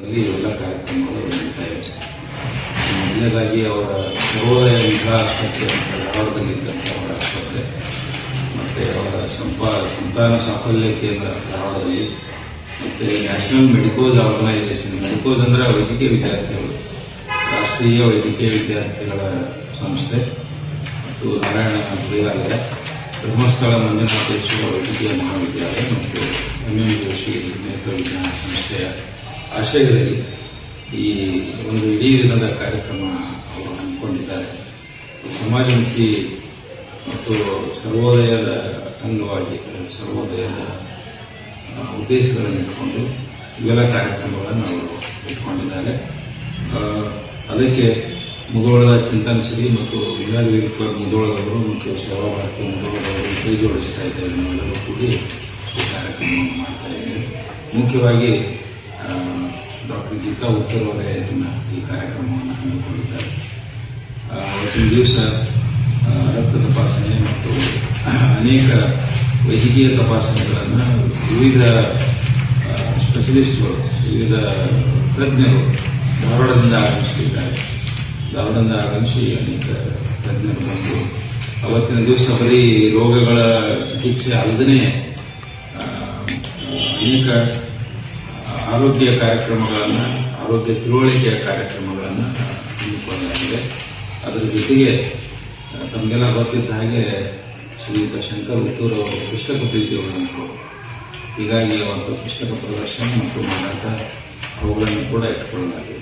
ಎಲ್ಲ ಕಾರ್ಯಕ್ರಮಗಳು ನಡೀತಾ ಇವೆ. ಮೊದಲನೇದಾಗಿ ಅವರ ಸರ್ವೋದಯ ನಿಗಾ ಆಸ್ಪತ್ರೆ ಅಂತ ಧಾರವಾಡದಲ್ಲಿದ್ದಂಥ ಅವರ ಆಸ್ಪತ್ರೆ ಮತ್ತು ಅವರ ಸಂತಾನ ಸಾಫಲ್ಯ ಕೇಂದ್ರ ಧಾರವಾಡದಲ್ಲಿ ಮತ್ತು ನ್ಯಾಷನಲ್ ಮೆಡಿಕೋಸ್ ಆರ್ಗನೈಸೇಷನ್. ಮೆಡಿಕೋಸ್ ಅಂದರೆ ವೈದ್ಯಕೀಯ ವಿದ್ಯಾರ್ಥಿಗಳು, ರಾಷ್ಟ್ರೀಯ ವೈದ್ಯಕೀಯ ವಿದ್ಯಾರ್ಥಿಗಳ ಸಂಸ್ಥೆ ಮತ್ತು ನಾರಾಯಣ ದೇವಾಲಯ, ಧರ್ಮಸ್ಥಳ ಮಂಜುನಾಥೇಶ್ವರ ವೈದ್ಯಕೀಯ ಮಹಾವಿದ್ಯಾಲಯ ಮತ್ತು ಎಂಎಂ ಜೋಶಿ ನೇತ್ರ ವಿಜ್ಞಾನ ಸಂಸ್ಥೆಯ ಆಶ್ರಯದಲ್ಲಿ ಈ ಒಂದು ಇಡೀ ದಿನದ ಕಾರ್ಯಕ್ರಮ ಅವರು ಹಮ್ಮಿಕೊಂಡಿದ್ದಾರೆ. ಸಮಾಜಮುಖಿ ಮತ್ತು ಸರ್ವೋದಯದ ಅಂಗವಾಗಿ ಸರ್ವೋದಯದ ಉದ್ದೇಶಗಳನ್ನು ಇಟ್ಕೊಂಡು ಇವೆಲ್ಲ ಕಾರ್ಯಕ್ರಮಗಳನ್ನು ಅವರು ಇಟ್ಕೊಂಡಿದ್ದಾರೆ. ಅದಕ್ಕೆ ಮುಧೋಳದ ಚಿಂತನಶ್ರೀ ಮತ್ತು ಸಿಂಗಾರವೀರ ಕ್ಲಬ್ ಮುಧೋಳದವರು ಮತ್ತು ಸೇವಾ ಭಾರತಿ ಮುಧೋಳದವರು ಕೈ ಜೋಡಿಸ್ತಾ ಇದ್ದೇವೆ. ನಾವೆಲ್ಲರೂ ಕೂಡಿ ಈ ಕಾರ್ಯಕ್ರಮವನ್ನು ಮಾಡ್ತಾ ಇದ್ದೇವೆ. ಮುಖ್ಯವಾಗಿ ಡಾಕ್ಟರ್ ಗೀತಾ ಉತ್ತರ್ ಅವರೇ ಈ ಕಾರ್ಯಕ್ರಮವನ್ನು ಹಮ್ಮಿಕೊಂಡಿದ್ದಾರೆ. ಇವತ್ತಿನ ದಿವಸ ರಕ್ತ ತಪಾಸಣೆ ಮತ್ತು ಅನೇಕ ವೈದ್ಯಕೀಯ ತಪಾಸಣೆಗಳನ್ನು ವಿವಿಧ ಸ್ಪೆಷಲಿಸ್ಟ್ಗಳು, ವಿವಿಧ ತಜ್ಞರು ಧಾರವಾಡದಿಂದ ಆಗಮಿಸಲಿದ್ದಾರೆ. ಧಾರವಾಡದಿಂದ ಆಗಮಿಸಿ ಅನೇಕ ತಜ್ಞರು ಬಂದು ಅವತ್ತಿನ ದಿವಸ ಬರೀ ರೋಗಗಳ ಚಿಕಿತ್ಸೆ ಅಲ್ಲದೇ ಅನೇಕ ಆರೋಗ್ಯ ಕಾರ್ಯಕ್ರಮಗಳನ್ನು, ಆರೋಗ್ಯ ತಿಳುವಳಿಕೆಯ ಕಾರ್ಯಕ್ರಮಗಳನ್ನು ಹಮ್ಮಿಕೊಳ್ಳಲಾಗಿದೆ. ಅದರ ಜೊತೆಗೆ ತಮಗೆಲ್ಲ ಗೊತ್ತಿದ್ದ ಹಾಗೆ ಶ್ರೀಯುತ ಶಂಕರ್ ಉತ್ತೂರ್ ಅವರು ಪುಸ್ತಕ ಪ್ರೀತಿಯುಳ್ಳಂಥರು. ಹೀಗಾಗಿ ಅವರ ಪುಸ್ತಕ ಪ್ರದರ್ಶನ ಮತ್ತು ಮಾರಾಟ ಅವುಗಳನ್ನು ಕೂಡ ಇಟ್ಕೊಳ್ಳಲಾಗಿದೆ.